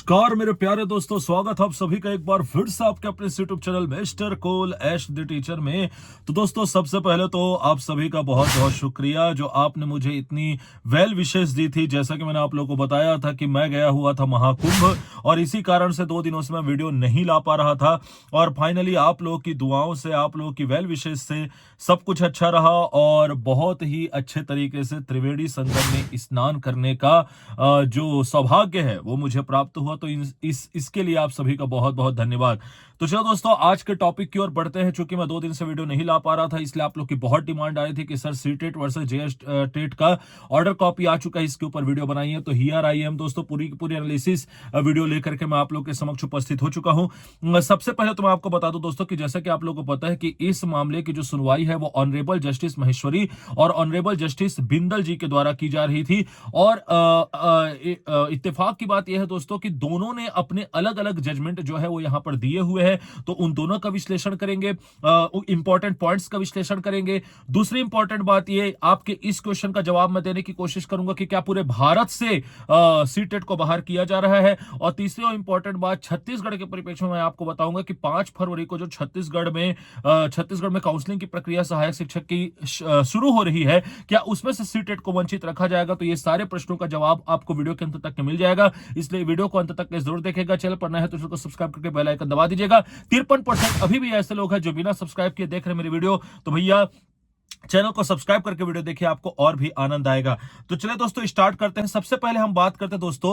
नमस्कार मेरे प्यारे दोस्तों, स्वागत है आप सभी का एक बार फिर से आपके अपने यूट्यूब चैनल मिस्टर कोल ऐश द टीचर में। तो दोस्तों, सबसे पहले तो आप सभी का बहुत बहुत शुक्रिया जो आपने मुझे इतनी वेल विशेस दी थी। जैसा कि मैंने आप लोगों को बताया था कि मैं गया हुआ था महाकुंभ और इसी कारण से 2 दिनों से मैं वीडियो नहीं ला पा रहा था और फाइनली आप लोगों की दुआओं से, आप लोगों की वेल विशेस से सब कुछ अच्छा रहा और बहुत ही अच्छे तरीके से त्रिवेणी संगम में स्नान करने का जो सौभाग्य है वो मुझे प्राप्त हुआ। तो इसके लिए आप सभी का बहुत बहुत धन्यवाद। तो चलो दोस्तों, आज के टॉपिक की ओर बढ़ते हैं। चूंकि मैं 2 दिन से वीडियो नहीं ला पा रहा था, इसलिए आप लोग की बहुत डिमांड आई थी कि sir CTET versus JS TET का ऑर्डर कॉपी आ चुका है, इसके ऊपर वीडियो बनाइए। तो हियर आई एम दोस्तों, पूरी की पूरी एनालिसिस वीडियो लेकर के मैं आप लोग के समक्ष उपस्थित हो चुका हूं। सबसे पहले तो मैं आपको बता दूं दोस्तों कि जैसा कि आप लोगों को पता है कि इस मामले की जो सुनवाई है वो ऑनरेबल जस्टिस महेश्वरी और ऑनरेबल जस्टिस बिंदल जी के द्वारा की जा रही थी। और इत्तेफाक की बात यह है दोस्तों कि दोनों ने अपने अलग अलग जजमेंट जो है वो यहां पर दिए हुए हैं। तो उन दोनों का विश्लेषण करेंगे, इंपॉर्टेंट पॉइंट्स का विश्लेषण करेंगे। दूसरी इंपॉर्टेंट बात ये, आपके इस क्वेश्चन का जवाब मैं देने की कोशिश करूंगा कि क्या पूरे भारत से सीटेट को बाहर किया जा रहा है। और तीसरी और इंपॉर्टेंट बात, छत्तीसगढ़ के परिप्रेक्ष्य में मैं आपको बताऊंगा कि 5 फरवरी को जो छत्तीसगढ़ में काउंसलिंग की प्रक्रिया सहायक शिक्षक की शुरू हो रही है, क्या उसमें से सीटेट को वंचित रखा जाएगा। तो ये सारे प्रश्नों का जवाब आपको वीडियो के अंत तक मिल जाएगा, इसलिए वीडियो को अंत तक जरूर देखेगा। चैनल पर नया है तो चैनल को सब्सक्राइब करके बेल आइकन दबा दीजिएगा। 53% अभी भी ऐसे लोग हैं जो बिना सब्सक्राइब किए देख रहे हैं मेरी वीडियो, तो भैया चैनल को सब्सक्राइब करके वीडियो देखिए, आपको और भी आनंद आएगा। तो चलिए दोस्तों, स्टार्ट करते हैं। सबसे पहले हम बात करते हैं दोस्तों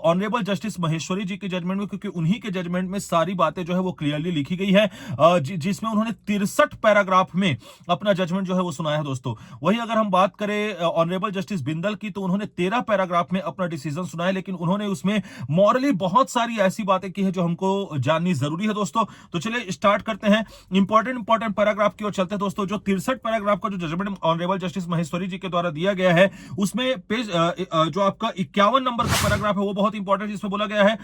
ऑनरेबल जस्टिस महेश्वरी जी के जजमेंट में, क्योंकि उन्हीं के जजमेंट में सारी बातें जो है वो क्लियरली लिखी गई है, जिसमें उन्होंने 63 पैराग्राफ में अपना जजमेंट जो है वो सुनाया है दोस्तों। वही अगर हम बात करें ऑनरेबल जस्टिस बिंदल की, तो उन्होंने 13 पैराग्राफ में अपना डिसीजन सुनाया, लेकिन उन्होंने उसमें मॉरली बहुत सारी ऐसी बातें की है जो हमको जाननी जरूरी है दोस्तों। तो चलिए स्टार्ट करते हैं। इंपॉर्टेंट पैराग्राफ की ओर चलते हैं दोस्तों। जो 63 पैराग्राफ का जो जजमेंट ऑनरेबल जस्टिस महेश्वरी जी के द्वारा दिया गया है, उसमें पेज जो आपका 51 नंबर का पैराग्राफ है वो बहुत इंपॉर्टेंट, जिसमें बोला गया है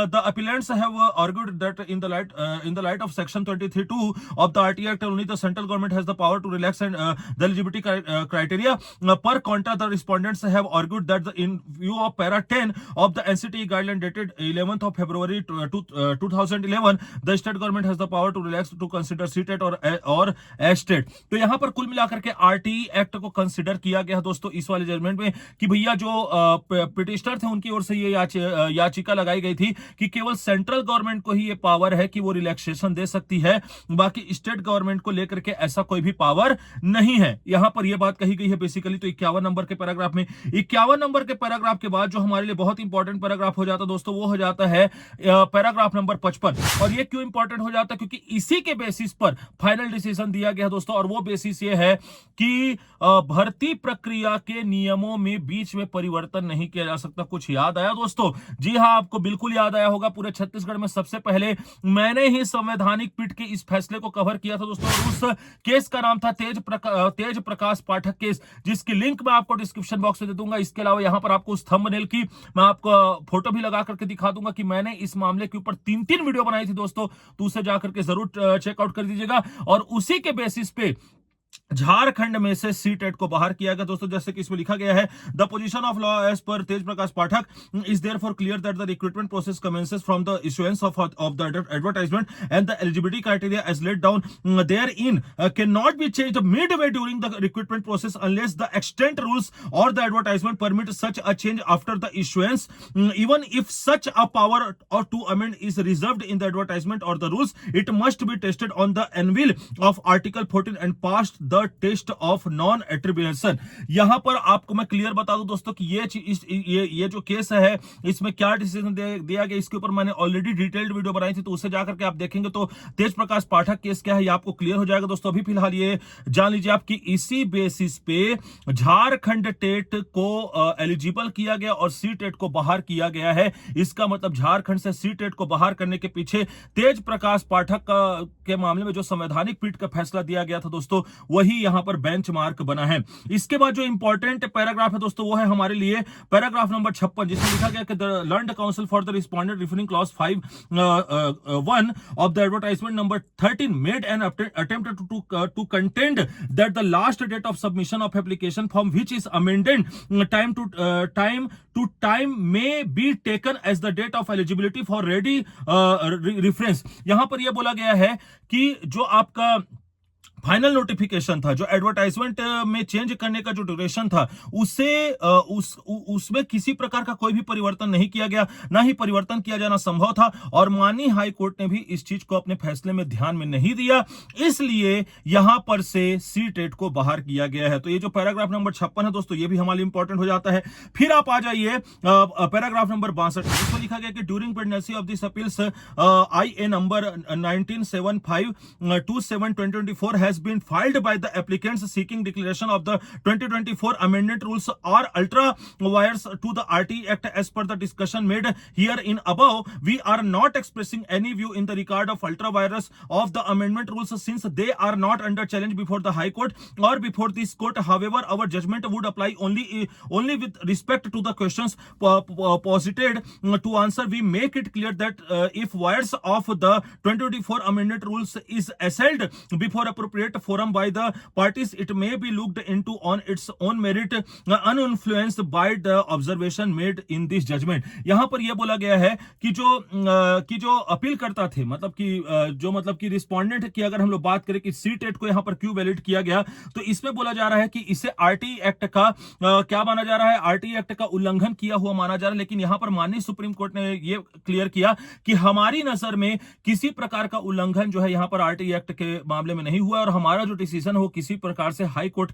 the appellants have argued that in the light of section 23(2) of the RTI act only the central government has the power to relax and the eligibility criteria. पर contra the respondents have argued that in view of para 10 of the NCTE guideline dated 11th of February 2011, the state government has the power to relax to consider CTET और STET। तो यहां पर कुल मिलाकर के RTE act को consider किया गया दोस्तों इस वाले जजमेंट में, कि भैया जो पिटिशनर थे उनकी ओर से ये याचिका लगाई गई थी कि केवल सेंट्रल गवर्नमेंट को ही ये पावर है कि वो रिलैक्सेशन दे सकती है, बाकी स्टेट गवर्नमेंट को लेकर के ऐसा कोई भी पावर नहीं है। यहां पर यह बात कही गई है बेसिकली। तो 51 नंबर के पैराग्राफ में, 51 नंबर के पैराग्राफ के बाद जो हमारे लिए बहुत इंपॉर्टेंट पैराग्राफ हो जाता है दोस्तों, वो हो जाता है पैराग्राफ नंबर 55। और ये क्यों इंपॉर्टेंट हो जाता है, क्योंकि इसी के बेसिस पर फाइनल डिसीजन दिया गया दोस्तों। और वो बेसिस ये है कि भर्ती प्रक्रिया के नियमों में बीच में परिवर्तन नहीं किया जा सकता। कुछ याद आया दोस्तों? जी हां, आपको बिल्कुल याद आया होगा। पूरे छत्तीसगढ़ में सबसे पहले मैंने ही संवैधानिक पीठ के इस फैसले को कवर किया था दोस्तों। उस केस का नाम था तेज प्रकाश पाठक केस, जिसकी लिंक मैं आपको डिस्क्रिप्शन बॉक्स में दे दूंगा। इसके अलावा यहां पर आपको उस थंबनेल की मैं आपको फोटो भी लगा करके दिखा दूंगा कि मैंने इस मामले के ऊपर 3 वीडियो बनाई थी दोस्तों। तो उसे जाकर के जरूर चेकआउट कर दीजिएगा। और उसी के बेसिस पे झारखंड में से सीटेट को बाहर किया गया दोस्तों। जैसे कि इसमें लिखा गया है, the position of law as per Tej Prakash Pathak is therefore clear that the recruitment process commences from the issuance of the advertisement and the eligibility criteria as laid down therein can not be changed midway during the recruitment process unless the extant rules or the advertisement permit such a change after the issuance, even if such a power or to amend is reserved in the advertisement और the rules, it must be tested on the anvil of article 14 and passed the test of non attribution. यहां पर आपको मैं clear बता दूं दोस्तों कि ये जो केस है इसमें क्या डिसीजन दिया गया, इसके ऊपर मैंने ऑलरेडी डिटेल्ड वीडियो बनाई थी। तो उसे जाकर के आप देखेंगे तो तेज प्रकाश पाठक केस क्या है ये आपको क्लियर हो जाएगा दोस्तों। अभी फिलहाल ये जान लीजिए आपकी इसी बेसिस पे झारखंड टेट को एलिजिबल किया गया और सी टेट को बाहर किया गया है। इसका मतलब झारखंड से सी टेट को बाहर करने के पीछे तेज प्रकाश पाठक के मामले में जो संवैधानिक पीठ का फैसला दिया गया था दोस्तों, वही यहां पर बेंचमार्क बना है। इसके बाद जो इंपॉर्टेंट पैराग्राफ है दोस्तों वो है हमारे लिए पैराग्राफ नंबर 56, जिसमें लिखा गया कि the learned council for the respondent referring clause 5(1) of the advertisement number 13 made an attempt to contend that the last date of submission of application form which is amended time to time may be taken as the date of eligibility for ready reference। यहां पर यह बोला गया है कि जो आपका final notification था, जो एडवर्टाइजमेंट में चेंज करने का जो ड्यूरेशन था, उसमें किसी प्रकार का कोई भी परिवर्तन नहीं किया गया, ना ही परिवर्तन किया जाना संभव था, और माननीय हाई कोर्ट ने भी इस चीज को अपने फैसले में ध्यान में नहीं दिया, इसलिए यहां पर से सीटेट को बाहर किया गया है। तो ये जो पैराग्राफ नंबर 56 है दोस्तों, ये भी हमारे इंपॉर्टेंट हो जाता है। फिर आप आ जाइए पैराग्राफ नंबर 62, जिसमें लिखा गया कि during pregnancy of this appeals IA number 1975/27/2024 has been filed by the applicants seeking declaration of the 2024 amendment rules or ultra wires to the RTE Act as per the discussion made here in above. We are not expressing any view in the regard of ultra wires of the amendment rules since they are not under challenge before the High Court or before this court. However, our judgment would apply only with respect to the questions posited. To answer, we make it clear that if wires of the 2024 amendment rules is assailed before appropriate forum by the parties, it may be looked into on its own merit uninfluenced by the observation made in this judgment। यहां पर यह बोला गया है कि जो appeal करता थे, मतलब कि रिस्पोंडेंट की अगर हम लोग बात करें कि सीटेट को यहां पर क्यों वैलिड किया गया, तो इसमें बोला जा रहा है कि इसे आरटीई एक्ट का क्या माना जा रहा है, आरटीई एक्ट का उल्लंघन किया हुआ माना जा रहा है। लेकिन यहां पर माननीय सुप्रीम कोर्ट ने यह क्लियर किया कि हमारी नजर में किसी प्रकार का उल्लंघन जो है यहां पर आरटीई एक्ट के मामले में नहीं हुआ, और हमारा जो डिसीजन है वो किसी प्रकार से हाई कोर्ट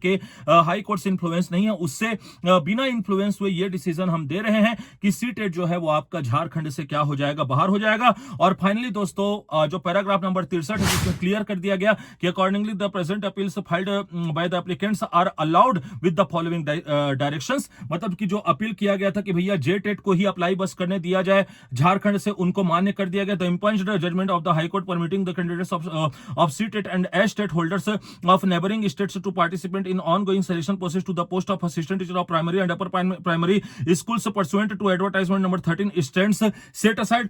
से इन्फ्लुएंस नहीं है, उससे बिना इन्फ्लुएंस हुए ये डिसीजन हम दे रहे हैं कि सीटेट जो है वो आपका झारखंड से क्या हो जाएगा, बाहर हो जाएगा। और फाइनली दोस्तों जो पैराग्राफ नंबर 63 है जिसमें क्लियर कर दिया गया कि accordingly the present appeals filed by the applicants are allowed with the following directions. मतलब कि जो अपील किया गया था कि भैया जेटेट को ही अप्लाई बस करने दिया जाए, झारखंड से उनको मान्य कर दिया गया। The impugned judgment of the high court permitting the candidates of CTET and as STET holders of neighboring states to participate in ongoing selection process to the post of assistant teacher of primary and upper primary schools pursuant to advertisement number 13 stands set aside।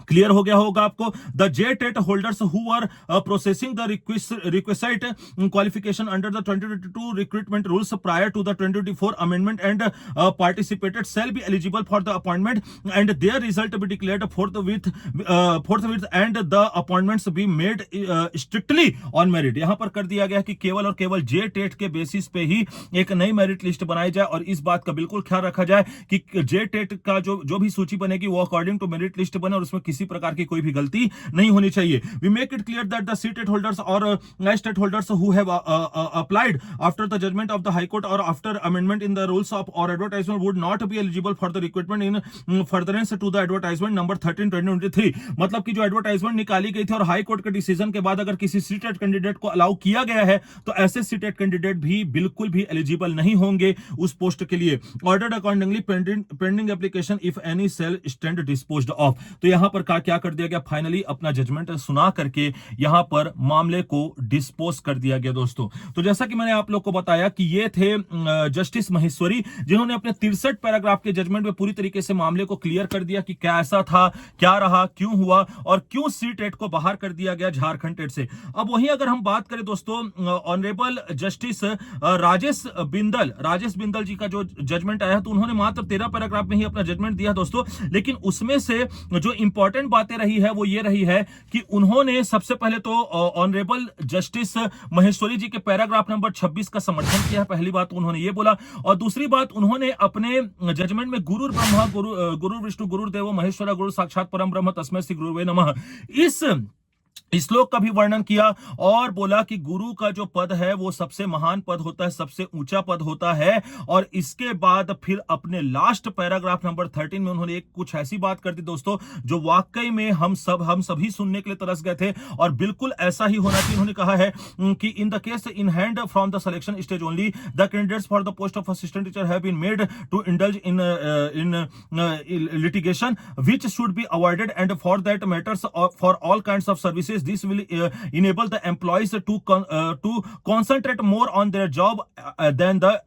Clear हो गया होगा आपको। The JTET holders who were processing the request qualification under the 2022 recruitment rules prior to the 2024 amendment and participated shall be eligible for the appointment and their result be declared forthwith and the appointments be made strictly on merit. यहां पर कर दिया गया कि केवल और केवल जेटेट के बेसिस पे ही एक नई मेरिट लिस्ट बनाई जाए, और इस बात का बिल्कुल ख्याल रखा जाए कि जेटेट का जो भी सूची बनेगी वो अकॉर्डिंग टू मेरिट लिस्ट बने और उसमें किसी प्रकार की कोई भी गलती नहीं होनी चाहिए। We make it clear that the CTET holders or STET holders who have applied after the judgment of the high court or after amendment in the rules of or advertisement would not be eligible for the recruitment in furtherance to the advertisement number 13/2023। मतलब कि जो advertisement निकाली गई थी और high court के decision के बाद अगर किसी सीटेट कैंडिडेट को अलाउ किया गया है तो ऐसे सीटेट कैंडिडेट भी बिल्कुल भी एलिजिबल नहीं होंगे उस पोस्ट के लिए। Ordered accordingly pending application if any shall stand disposed of. तो यहां पर क्या कर दिया गया, फाइनली अपना जजमेंट सुना करके यहां पर मामले को डिस्पोज कर दिया गया दोस्तों। तो जैसा कि मैंने आप लोग को बताया कि ये थे जस्टिस महेश्वरी, जिन्होंने अपने 63 पैराग्राफ के जजमेंट में पूरी तरीके से मामले को क्लियर कर दिया कि क्या ऐसा था, क्या रहा, क्यों हुआ और क्यों सीटेट को बाहर कर दिया गया झारखंड टेट से। अब वहीं अगर हम बात करें दोस्तों ऑनरेबल जस्टिस राजेश बिंदल जी का जो जजमेंट आया तो उन्होंने मात्र 13 पैराग्राफ में ही अपना जजमेंट दिया दोस्तों। लेकिन उसमें से जो इंपॉर्टेंट बातें रही है वो ये रही है कि उन्होंने सबसे पहले तो ऑनरेबल जस्टिस महेश्वरी जी के पैराग्राफ नंबर 26 का समर्थन किया है, पहली बात उन्होंने ये बोला। और दूसरी बात, उन्होंने अपने जजमेंट में गुरु ब्रह्मा गुरु विष्णु गुरुदेव महेश्वरा गुरु साक्षात परम ब्रह्म तस्मै श्री गुरुवे नमः इस श्लोक का भी वर्णन किया और बोला कि गुरु का जो पद है वो सबसे महान पद होता है, सबसे ऊंचा पद होता है। और इसके बाद फिर अपने लास्ट पैराग्राफ नंबर 13 में उन्होंने एक कुछ ऐसी बात कर दी दोस्तों जो वाकई में हम सभी सुनने के लिए तरस गए थे और बिल्कुल ऐसा ही होना चाहिए। उन्होंने कहा है कि in the case in hand from the selection stage only the candidates for the post of assistant teacher have been made to indulge in litigation which should be avoided and for that matters for all kinds of service policies. This will enable the employees to concentrate more on their job than the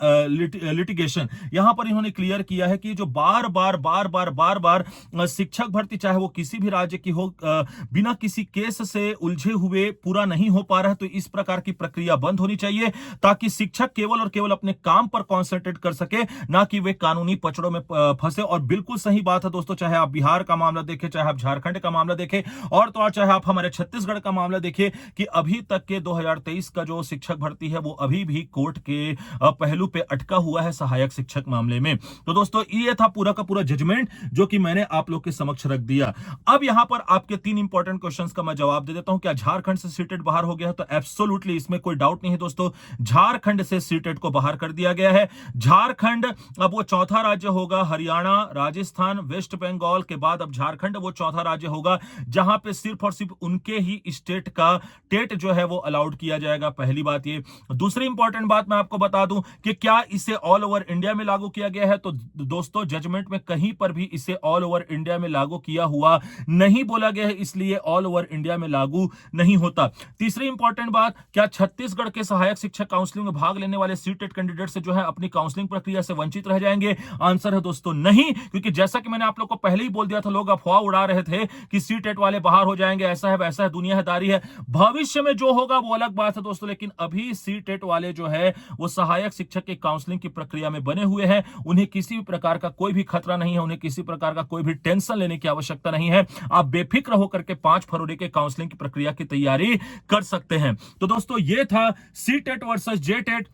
litigation. यहां पर इन्होंने clear किया है कि जो बार बार शिक्षक भर्ती चाहे वो किसी भी राज्य की हो बिना किसी केस से उलझे हुए पूरा नहीं हो पा रहा है, तो इस प्रकार की प्रक्रिया बंद होनी चाहिए ताकि शिक्षक केवल और केवल अपने काम पर कॉन्सेंट्रेट कर सके, ना कि वे कानूनी पचड़ों में फंसे। और बिल्कुल सही बात है दोस्तों, चाहे आप बिहार का मामला देखें, चाहे आप झारखंड का मामला देखें, और तो और चाहे आप हमारे छत्तीसगढ़ का मामला देखें कि अभी तक के 2023 का जो शिक्षक भर्ती है वो अभी भी कोर्ट के पहलू पे अटका हुआ है सहायक शिक्षक मामले में। तो दोस्तों ये था पूरा का पूरा जजमेंट जो कि मैंने आप लोग के समक्ष रख दिया। अब यहां पर आपके 3 इंपॉर्टेंट क्वेश्चंस का मैं जवाब दे देता हूं। क्या झारखंड से सीटेट बाहर हो गया है? तो एब्सोल्युटली इसमें कोई डाउट नहीं है दोस्तों, झारखंड से सीटेट को बाहर कर दिया गया है। झारखंड अब वो चौथा राज्य होगा, हरियाणा, राजस्थान, वेस्ट बंगाल के बाद अब झारखंड वो चौथा राज्य होगा जहां पे सिर्फ और सिर्फ उनके ही स्टेट का टेट जो है वो अलाउड किया जाएगा। पहली बात ये। दूसरी इंपॉर्टेंट बात मैं आपको बता दूं कि क्या इसे ऑल ओवर इंडिया में लागू किया गया है? तो दोस्तों जजमेंट में कहीं पर भी इसे ऑल ओवर इंडिया में लागू किया हुआ नहीं बोला गया है, इसलिए ऑल ओवर इंडिया में लागू नहीं होता। तीसरी इंपॉर्टेंट बात, क्या छत्तीसगढ़ के सहायक शिक्षक काउंसलिंग में भाग लेने वाले सीटेट कैंडिडेट से जो है अपनी काउंसलिंग प्रक्रिया से वंचित रह जाएंगे? आंसर है दोस्तों नहीं, क्योंकि जैसा कि मैंने आप लोग को पहले ही बोल दिया था, लोग अफवाह उड़ा रहे थे कि सीटेट वाले बाहर हो जाएंगे, ऐसा है वैसा है, दुनियादारी है। भविष्य में जो होगा वो अलग बात है दोस्तों, लेकिन अभी सीटेट वाले जो है वो सहायक शिक्षक के काउंसलिंग की प्रक्रिया में बने हुए हैं। उन्हें किसी भी प्रकार का कोई भी खतरा नहीं है, उन्हें किसी प्रकार का कोई भी टेंशन लेने की आवश्यकता नहीं है। आप बेफिक्र होकर के 5 फरवरी के काउंसलिंग की प्रक्रिया की तैयारी कर सकते हैं। तो दोस्तों ये था सीटेट वर्सेस जेटेट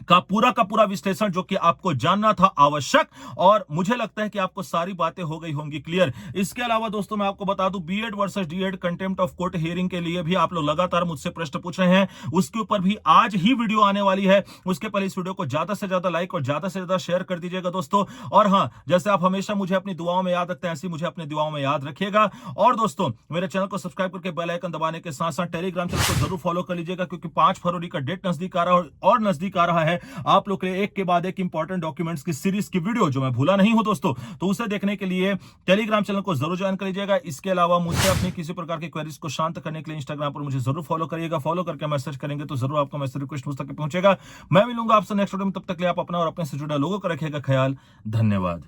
का पूरा विश्लेषण जो कि आपको जानना था आवश्यक, और मुझे लगता है कि आपको सारी बातें हो गई होंगी क्लियर। इसके अलावा दोस्तों मैं आपको बता दूं, BEd versus DEd contempt of court hearing के लिए भी आप लोग लगातार मुझसे प्रश्न पूछ रहे हैं, उसके ऊपर भी आज ही वीडियो आने वाली है। उसके पहले इस वीडियो को ज्यादा से ज्यादा लाइक और ज्यादा से ज्यादा शेयर कर दीजिएगा दोस्तों। और हां, जैसे आप हमेशा मुझे अपनी दुआओं में याद रखते हैं, ऐसे मुझे अपनी दुआओं में याद रखिएगा। और दोस्तों मेरे चैनल को सब्सक्राइब करके बेल आइकन दबाने के साथ साथ टेलीग्राम चैनल को जरूर फॉलो कर लीजिएगा, क्योंकि 5 फरवरी का डेट नजदीक आ रहा है और नजदीक आ रहा है। आप लोग एक के बाद एक इंपॉर्टेंट डॉक्यूमेंट्स की सीरीज की वीडियो जो मैं भूला नहीं हूं दोस्तों, तो उसे देखने के लिए टेलीग्राम चैनल को जरूर ज्वाइन कर लीजिएगा। इसके अलावा मुझसे अपनी किसी प्रकार की क्वेरीज को शांत करने के लिए इंस्टाग्राम पर मुझे जरूर फॉलो करिएगा। फॉलो करके मैसेज करेंगे तो जरूर आपका मैसेज रिक्वेस्ट मुझ तक पहुंचेगा। मैं मिलूंगा आपसे नेक्स्ट वीडियो में, तब तक के लिए आप अपना और अपने से जुड़े लोगों का रखिएगा ख्याल। धन्यवाद।